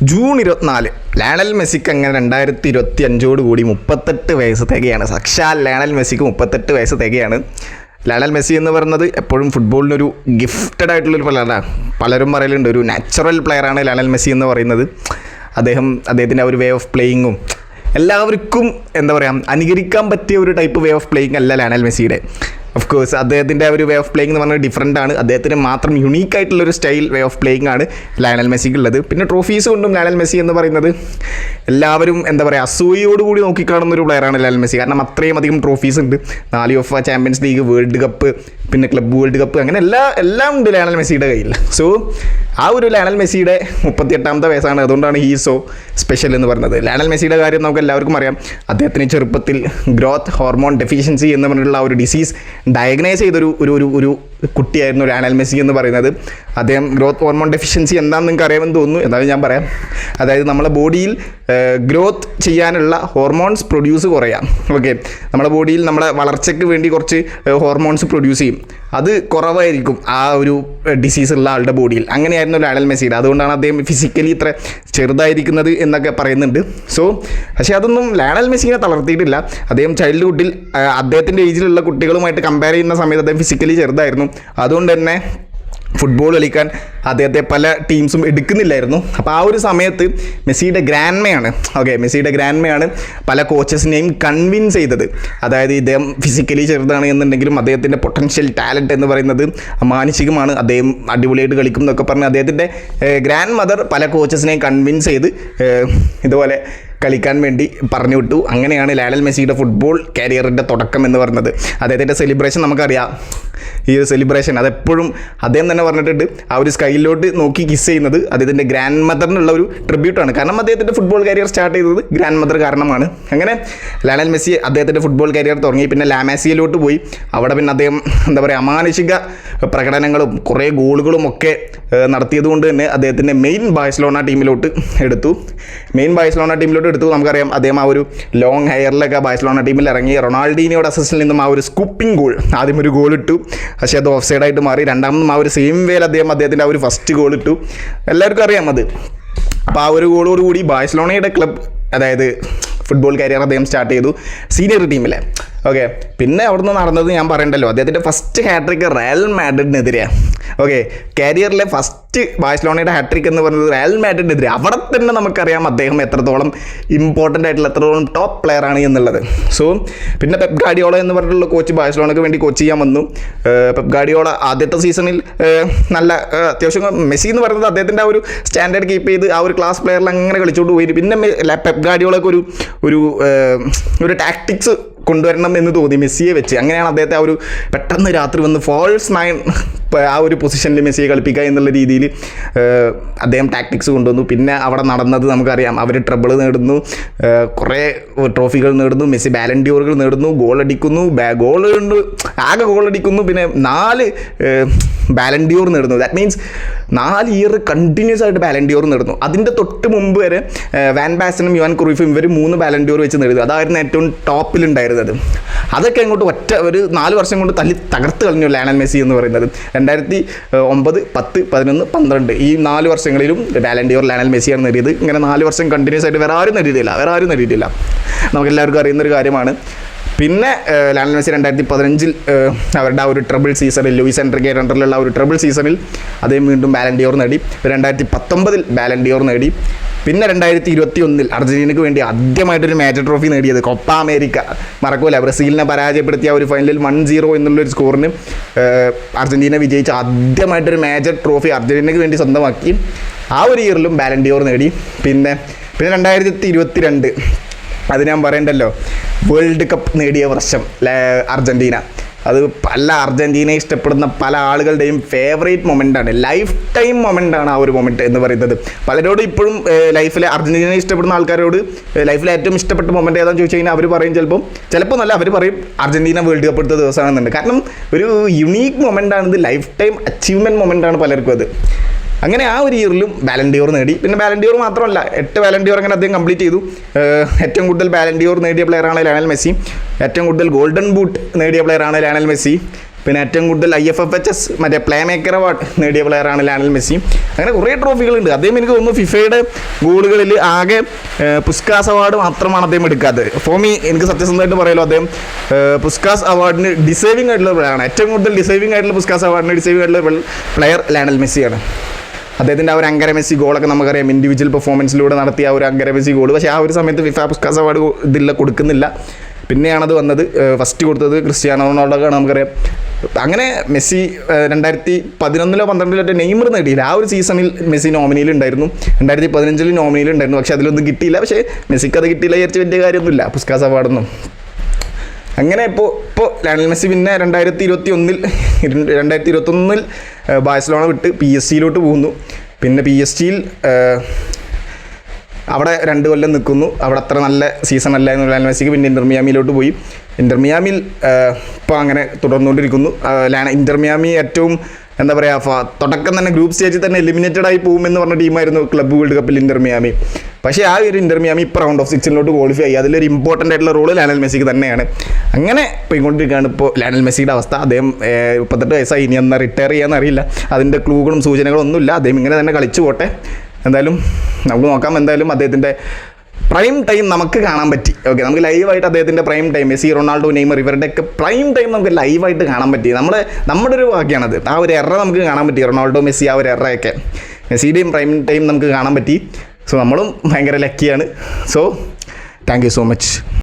June 24 Lionel മെസ്സിക്ക് അങ്ങനെ 2025 കൂടി 38 വയസ്സ് തികയാണ്. സാക്ഷാൽ ലയണൽ മെസ്സിക്ക് 38 വയസ്സ് തികയാണ്. ലയണൽ മെസ്സി എന്ന് പറയുന്നത് എപ്പോഴും ഫുട്ബോളിനൊരു ഗിഫ്റ്റഡ് ആയിട്ടുള്ളൊരു പ്ലെയറാണ്. പലരും പറയലുണ്ട് ഒരു നാച്ചുറൽ പ്ലെയറാണ് ലയണൽ മെസ്സി എന്ന് പറയുന്നത്. അദ്ദേഹത്തിൻ്റെ ആ ഒരു വേ ഓഫ് പ്ലേയിങ്ങും എല്ലാവർക്കും എന്താ പറയുക അനുകരിക്കാൻ പറ്റിയ ഒരു ടൈപ്പ് വേ ഓഫ് പ്ലേയിങ് അല്ല ലയണൽ മെസ്സിയുടെ. ഓഫ് കോഴ്സ് അദ്ദേഹത്തിൻ്റെ ഒരു വേ ഓഫ് പ്ലേയിങ് എന്ന് പറഞ്ഞാൽ ഡിഫറൻ്റ് ആണ്. അദ്ദേഹത്തിന് മാത്രം യുണീക്ക് ആയിട്ടുള്ളൊരു സ്റ്റൈൽ വേ ഓഫ് പ്ലേയിങ് ആണ് ലയണൽ മെസ്സിക്ക് ഉള്ളത്. പിന്നെ ട്രോഫീസ് കൊണ്ടും ലയണൽ മെസ്സി എന്ന് പറയുന്നത് എല്ലാവരും എന്താ പറയുക അസൂയയോടുകൂടി നോക്കിക്കാണുന്ന ഒരു പ്ലെയറാണ് ലയണൽ മെസ്സി. കാരണം അത്രയും അധികം ട്രോഫീസ് ഉണ്ട്. 4 UEFA champions league, world cup, പിന്നെ ക്ലബ് വേൾഡ് കപ്പ്, അങ്ങനെ എല്ലാം ഉണ്ട് ലയണൽ മെസ്സിയുടെ കയ്യിൽ. സോ ആ ഒരു ലയണൽ മെസ്സിയുടെ 38ാമത്തെ വയസ്സാണ്. അതുകൊണ്ടാണ് ഈ സോ സ്പെഷ്യൽ എന്ന് പറയുന്നത്. ലയണൽ മെസ്സിയുടെ കാര്യം നമുക്ക് എല്ലാവർക്കും അറിയാം. അദ്ദേഹത്തിന് ചെറുപ്പത്തിൽ ഗ്രോത്ത് ഹോർമോൺ ഡെഫിഷ്യൻസി എന്ന് പറഞ്ഞിട്ടുള്ള ഒരു ഡിസീസ് ഡയഗ്നൈസ് ചെയ്തൊരു ഒരു കുട്ടിയായിരുന്നു ലയണൽ മെസ്സി എന്ന് പറയുന്നത്. അദ്ദേഹം ഗ്രോത്ത് ഹോർമോൺ ഡെഫിഷ്യൻസി എന്താണെന്ന് നിങ്ങൾക്ക് അറിയാമെന്ന് തോന്നുന്നു. എന്തായാലും ഞാൻ പറയാം. അതായത് നമ്മുടെ ബോഡിയിൽ ഗ്രോത്ത് ചെയ്യാനുള്ള ഹോർമോൺസ് പ്രൊഡ്യൂസ് കുറയാം. ഓക്കെ, നമ്മുടെ ബോഡിയിൽ നമ്മുടെ വളർച്ചയ്ക്ക് വേണ്ടി കുറച്ച് ഹോർമോൺസ് പ്രൊഡ്യൂസ് ചെയ്യും. അത് കുറവായിരിക്കും ആ ഒരു ഡിസീസ് ഉള്ള ആളുടെ ബോഡിയിൽ. അങ്ങനെയായിരുന്നു ലയണൽ മെസ്സിയുടെ. അതുകൊണ്ടാണ് അദ്ദേഹം ഫിസിക്കലി ഇത്ര ചെറുതായിരിക്കുന്നത് എന്നൊക്കെ പറയുന്നുണ്ട്. സോ പക്ഷേ അതൊന്നും ലയണൽ മെസ്സിനെ തളർത്തിയിട്ടില്ല. അദ്ദേഹം ചൈൽഡ്ഹുഡിൽ അദ്ദേഹത്തിൻ്റെ ഏജിലുള്ള കുട്ടികളുമായിട്ട് കമ്പയർ ചെയ്യുന്ന സമയത്ത് അദ്ദേഹം ഫിസിക്കലി ചെറുതായിരുന്നു. അതുകൊണ്ട് തന്നെ ഫുട്ബോൾ കളിക്കാൻ അദ്ദേഹത്തെ പല ടീംസും എടുക്കുന്നില്ലായിരുന്നു. അപ്പോൾ ആ ഒരു സമയത്ത് മെസ്സിയുടെ ഗ്രാൻഡ്മയാണ് പല കോച്ചസിനെയും കൺവിൻസ് ചെയ്തത്. അതായത് ഇദ്ദേഹം ഫിസിക്കലി ചെറുതാണ് എന്നുണ്ടെങ്കിലും അദ്ദേഹത്തിൻ്റെ പൊട്ടൻഷ്യൽ ടാലൻറ്റ് എന്ന് പറയുന്നത് മാനസികമാണ്, അദ്ദേഹം അടിപൊളിയായിട്ട് കളിക്കും എന്നൊക്കെ പറഞ്ഞ് അദ്ദേഹത്തിൻ്റെ ഗ്രാൻഡ് മദർ പല കോച്ചസിനെയും കൺവിൻസ് ചെയ്ത് ഇതുപോലെ കളിക്കാൻ വേണ്ടി പറഞ്ഞു വിട്ടു. അങ്ങനെയാണ് ലയണൽ മെസ്സിയുടെ ഫുട്ബോൾ കരിയറിൻ്റെ തുടക്കം എന്ന് പറയുന്നത്. അദ്ദേഹത്തിൻ്റെ സെലിബ്രേഷൻ നമുക്കറിയാം. ഈ ഒരു സെലിബ്രേഷൻ അതെപ്പോഴും അദ്ദേഹം തന്നെ പറഞ്ഞിട്ടുണ്ട്, ആ ഒരു സ്കൈയിലോട്ട് നോക്കി കിസ് ചെയ്യുന്നത് അദ്ദേഹത്തിൻ്റെ ഗ്രാൻഡ് മദറിനുള്ള ഒരു ട്രിബ്യൂട്ടാണ്. കാരണം അദ്ദേഹത്തിൻ്റെ ഫുട്ബോൾ കരിയർ സ്റ്റാർട്ട് ചെയ്തത് ഗ്രാൻഡ് മദർ കാരണമാണ്. അങ്ങനെ ലയണൽ മെസ്സി അദ്ദേഹത്തിൻ്റെ ഫുട്ബോൾ കരിയർ തുടങ്ങി. പിന്നെ ലാമാസിയയിലോട്ട് പോയി. അവിടെ പിന്നെ അദ്ദേഹം എന്താ പറയുക അമാനുഷിക പ്രകടനങ്ങളും കുറേ ഗോളുകളും ഒക്കെ നടത്തിയത് കൊണ്ട് തന്നെ അദ്ദേഹത്തിൻ്റെ മെയിൻ ബാഴ്സലോണ ടീമിലോട്ട് എടുത്തു. നമുക്കറിയാം അദ്ദേഹം ആ ഒരു ലോങ് ഹെയറിലൊക്കെ ബാഴ്സലോണ ടീമിൽ ഇറങ്ങി. റൊണാൾഡീനിയോയുടെ അസിസ്റ്റിൽ നിന്നും ആ ഒരു സ്കൂപ്പിംഗ് ഗോൾ, ആദ്യം ഒരു ഗോൾ ഇട്ടു, പക്ഷേ അത് ഓഫ് സൈഡായിട്ട് മാറി. രണ്ടാമതും ആ ഒരു സെയിം വേയിൽ അദ്ദേഹത്തിൻ്റെ ആ ഒരു ഫസ്റ്റ് ഗോൾ ഇട്ടു. എല്ലാവർക്കും അറിയാം അത്. അപ്പോൾ ആ ഒരു ഗോളോടുകൂടി ബാഴ്സലോണയുടെ ക്ലബ്, അതായത് ഫുട്ബോൾ കരിയർ അദ്ദേഹം സ്റ്റാർട്ട് ചെയ്തു സീനിയർ ടീമിലെ. ഓക്കെ, പിന്നെ അവിടുന്ന് നടന്നത് ഞാൻ പറയണ്ടല്ലോ, അദ്ദേഹത്തിൻ്റെ ഫസ്റ്റ് ഹാട്രിക്ക് റയൽ മാഡ്രിഡിനെതിരെയാണ്. ഓക്കെ, കരിയറിലെ ഫസ്റ്റ് ബാഴ്സലോണയുടെ ഹാട്രിക് എന്ന് പറയുന്നത് റയൽ മാഡ്രിഡിനെതിരെ. അവിടെ തന്നെ നമുക്കറിയാം അദ്ദേഹം എത്രത്തോളം ഇമ്പോർട്ടൻ്റ് ആയിട്ടുള്ള എത്രത്തോളം ടോപ്പ് പ്ലെയർ ആണ് എന്നുള്ളത്. സോ പിന്നെ പെപ് ഗാർഡിയോള എന്ന് പറഞ്ഞിട്ടുള്ള കോച്ച് ബാഴ്സലോണയ്ക്ക് വേണ്ടി കോച്ച് ചെയ്യാൻ വന്നു. പെപ് ഗാർഡിയോള ആദ്യത്തെ സീസണിൽ നല്ല അത്യാവശ്യം മെസ്സി എന്ന് പറയുന്നത് അദ്ദേഹത്തിൻ്റെ ആ ഒരു സ്റ്റാൻഡേർഡ് കീപ്പ് ചെയ്ത് ആ ഒരു ക്ലാസ് പ്ലെയറിൽ അങ്ങനെ കളിച്ചുകൊണ്ട് പോയി. പിന്നെ പെപ് ഗാർഡിയോളയ്ക്ക് ഒരു ടാക്ടിക്സ് കൊണ്ടുവരണം എന്ന് തോന്നി മെസ്സിയെ വെച്ച്. അങ്ങനെയാണ് അദ്ദേഹത്തെ ആ ഒരു പെട്ടെന്ന് രാത്രി വന്ന് ഫോൾസ് 9 ആ ഒരു പൊസിഷനിൽ മെസ്സിയെ കളിപ്പിക്കുക എന്നുള്ള രീതിയിൽ അദ്ദേഹം ടാക്ടിക്സ് കൊണ്ടുവന്നു. പിന്നെ അവിടെ നടന്നത് നമുക്കറിയാം. അവർ ട്രബിൾ നേടുന്നു, കുറേ ട്രോഫികൾ നേടുന്നു, മെസ്സി ബാലൻഡിയോറുകൾ നേടുന്നു, ഗോളടിക്കുന്നു, പിന്നെ 4 ബാലൻഡിയോർ നേടുന്നു. ദാറ്റ് മീൻസ് 4 ഇയർ കണ്ടിന്യൂസ് ആയിട്ട് ബാലൻഡിയോർ നേടുന്നു. അതിൻ്റെ തൊട്ട് മുമ്പ് വരെ വാൻ ബാസ്റ്റനും യുവാൻ ക്രൂയിഫും ഇവർ 3 ബാലൻഡിയോർ വെച്ച് നേടുന്നു. അതായിരുന്നു ഏറ്റവും ടോപ്പിലുണ്ടായിരുന്നത്. അതൊക്കെ അങ്ങോട്ട് ഒരു 4 വർഷം കൊണ്ട് തകർത്ത് കളഞ്ഞു ലയണൽ മെസ്സി എന്ന് പറയുന്നത്. 2009, 10, 11, 12 ഈ 4 വർഷങ്ങളിലും ബാലൻഡിയോർ ലയണൽ മെസ്സിയാണ് നേടിയത്. ഇങ്ങനെ 4 വർഷം കണ്ടിന്യൂസ് ആയിട്ട് വേറെ ആരും നേടിയിട്ടില്ല. നമുക്കെല്ലാവർക്കും അറിയുന്നൊരു കാര്യമാണ്. പിന്നെ ലയണൽ മെസ്സി 2015 അവരുടെ ആ ഒരു ട്രബിൾ സീസണിൽ, ലൂയിസ് എൻറിക്കെ അണ്ടറിലുള്ള ആ ഒരു ട്രബിൾ സീസണിൽ അദ്ദേഹം വീണ്ടും ബാലൻഡിയോർ നേടി. 2019 ബാലൻഡിയോർ നേടി. പിന്നെ 2021 അർജന്റീനയ്ക്ക് വേണ്ടി ആദ്യമായിട്ടൊരു മേജർ ട്രോഫി നേടിയത് കൊപ്പ അമേരിക്ക. മറക്കൂല, ബ്രസീലിനെ പരാജയപ്പെടുത്തിയ ഒരു ഫൈനലിൽ 1-0 എന്നുള്ളൊരു സ്കോറിന് അർജന്റീന വിജയിച്ച ആദ്യമായിട്ടൊരു മേജർ ട്രോഫി അർജന്റീനയ്ക്ക് വേണ്ടി സ്വന്തമാക്കി. ആ ഒരു ഇയറിലും ബാലൻഡിയോർ നേടി. പിന്നെ 2022 അത് ഞാൻ പറയണ്ടല്ലോ, വേൾഡ് കപ്പ് നേടിയ വർഷം അർജന്റീന. അത് പല അർജന്റീനയെ ഇഷ്ടപ്പെടുന്ന പല ആളുകളുടെയും ഫേവറേറ്റ് മൊമെൻ്റാണ്, ലൈഫ് ടൈം മൊമെൻ്റാണ് ആ ഒരു മൊമെൻറ്റ് എന്ന് പറയുന്നത്. പലരോടും ഇപ്പോഴും ലൈഫിലെ അർജന്റീനയെ ഇഷ്ടപ്പെടുന്ന ആൾക്കാരോട് ലൈഫിലെ ഏറ്റവും ഇഷ്ടപ്പെട്ട മൊമെൻറ്റ് ഏതാണെന്ന് ചോദിച്ചു കഴിഞ്ഞാൽ അവർ പറയും ചിലപ്പോൾ നല്ല അവർ പറയും അർജന്റീന വേൾഡ് കപ്പ് എടുത്ത ദിവസമാണെന്നുണ്ട്. കാരണം ഒരു യുണീക്ക് മൊമെൻ്റാണിത്, ലൈഫ് ടൈം അച്ചീവ്മെൻറ്റ് മൊമെൻ്റാണ് പലർക്കും അത്. അങ്ങനെ ആ ഒരു ഇയറിലും ബാലൻഡിയോർ നേടി. പിന്നെ ബാലൻഡിയോർ മാത്രമല്ല, 8 ബാലൻഡിയോർ അങ്ങനെ അദ്ദേഹം കംപ്ലീറ്റ് ചെയ്തു. ഏറ്റവും കൂടുതൽ ബാലൻഡിയോർ നേടിയ പ്ലെയറാണ് ലയണൽ മെസ്സി. ഏറ്റവും കൂടുതൽ ഗോൾഡൻ ബൂട്ട് നേടിയ പ്ലെയറാണ് ലയണൽ മെസ്സി. പിന്നെ ഏറ്റവും കൂടുതൽ IFFHS മറ്റേ പ്ലേ മേക്കർ അവാർഡ് നേടിയ പ്ലെയറാണ് ലയണൽ മെസ്സി. അങ്ങനെ കുറേ ട്രോഫികളുണ്ട്. അദ്ദേഹം എനിക്ക് തോന്നുന്നു ഫിഫയുടെ ഗോളുകളിൽ ആകെ പുസ്കാസ് അവാർഡ് മാത്രമാണ് അദ്ദേഹം എടുക്കാത്തത്. ഫോമി എനിക്ക് സത്യസന്ധമായിട്ട് പറയാലോ, അദ്ദേഹം പുസ്കാസ് അവാർഡിന് ഡിസേവിംഗ് ആയിട്ടുള്ള പ്ലെയറാണ്. ഏറ്റവും കൂടുതൽ ഡിസേവിംഗ് ആയിട്ടുള്ള പുസ്കാസ് അവാർഡിന് ഡിസേവിംഗ് ആയിട്ടുള്ള പ്ലെയർ ലയണൽ മെസ്സിയാണ്. അദ്ദേഹത്തിൻ്റെ ആ ഒരു അങ്കര മെസ്സി ഗോളൊക്കെ നമുക്കറിയാം, ഇൻഡിവിജ്വൽ പെർഫോമൻസിലൂടെ നടത്തിയ ആ ഒരു അങ്കര മെസ്സി ഗോൾ. പക്ഷേ ആ ഒരു സമയത്ത് ഫിഫ പുസ്കാസ് അവാർഡ് ഇതില്ല, കൊടുക്കുന്നില്ല. പിന്നെയാണത് വന്നത്. ഫസ്റ്റ് കൊടുത്തത് ക്രിസ്ത്യാനോ റൊണാൾഡോക്കാണ്, നമുക്കറിയാം. അങ്ങനെ മെസ്സി 2011-12 നെയ്മർ നേടിയില്ല. ആ ഒരു സീസണിൽ മെസ്സി നോമിനിയിലുണ്ടായിരുന്നു. 2015 നോമിനിയിലുണ്ടായിരുന്നു. പക്ഷേ അതിലൊന്നും കിട്ടിയില്ല. പക്ഷേ മെസ്സിക്ക് അത് കിട്ടിയില്ല വിചാരിച്ച് വലിയ കാര്യമൊന്നുമില്ല പുസ്കാസ് അവാർഡൊന്നും. അങ്ങനെ ഇപ്പോൾ ലയണൽ മെസ്സി പിന്നെ 2021 ബാഴ്സലോണ വിട്ട് PSG പോകുന്നു. പിന്നെ PSG അവിടെ 2 കൊല്ലം നിൽക്കുന്നു. അവിടെ അത്ര നല്ല സീസൺ അല്ലായിരുന്നു ലയണൽ മെസ്സിക്ക്. പിന്നെ ഇന്റർ മിയാമിയിലോട്ട് പോയി. ഇന്റർ മിയാമിയിൽ ഇപ്പോൾ അങ്ങനെ തുടർന്നുകൊണ്ടിരിക്കുന്നു. ഇന്റർ മിയാമി ഏറ്റവും എന്താ പറയുക, തുടക്കം തന്നെ ഗ്രൂപ്പ് സ്റ്റേജിൽ തന്നെ എലിമിനേറ്റഡ് ആയി പോകുമെന്ന് പറഞ്ഞ ടീമായിരുന്നു ക്ലബ്ബ് വേൾഡ് കപ്പിൽ ഇന്റർ മിയാമി. പക്ഷേ ആ ഒരു ഇന്റർ മിയാമി ഇപ്പോൾ റൗണ്ട് ഓഫ് 16 ക്വാളിഫൈ ആയി. അതിലൊരു ഇമ്പോർട്ടൻ്റ് ആയിട്ടുള്ള റോള് ലയണൽ മെസ്സിക്ക് തന്നെയാണ്. അങ്ങനെ പോയിക്കൊണ്ടിരിക്കുകയാണ് ഇപ്പോൾ ലയണൽ മെസ്സിയുടെ അവസ്ഥ. അദ്ദേഹം 38 വയസ്സായി. ഇനി എന്നാ റിട്ടയർ ചെയ്യാന്ന് അറിയില്ല. അതിൻ്റെ ക്ലൂകളും സൂചനകളും ഒന്നുമില്ല. അദ്ദേഹം ഇങ്ങനെ തന്നെ കളിച്ചു പോട്ടെ. എന്തായാലും നമുക്ക് നോക്കാം. എന്തായാലും അദ്ദേഹത്തിൻ്റെ പ്രൈം ടൈം നമുക്ക് കാണാൻ പറ്റി. ഓക്കെ, നമുക്ക് ലൈവായിട്ട് അദ്ദേഹത്തിൻ്റെ prime time, Messi, Ronaldo, Neymar ഇവരുടെയൊക്കെ പ്രൈം ടൈം നമുക്ക് ലൈവായിട്ട് കാണാൻ പറ്റി. നമ്മുടെ ഒരു ഭാഗ്യമാണത്. ആ ഒരു എറ നമുക്ക് കാണാൻ പറ്റി. റൊണാൾഡോ, മെസ്സി ആ ഒരു എറയൊക്കെ, മെസ്സിയുടെയും പ്രൈം ടൈം നമുക്ക് കാണാൻ പറ്റി. സോ നമ്മളും ഭയങ്കര ലക്കിയാണ്. So thank you so much.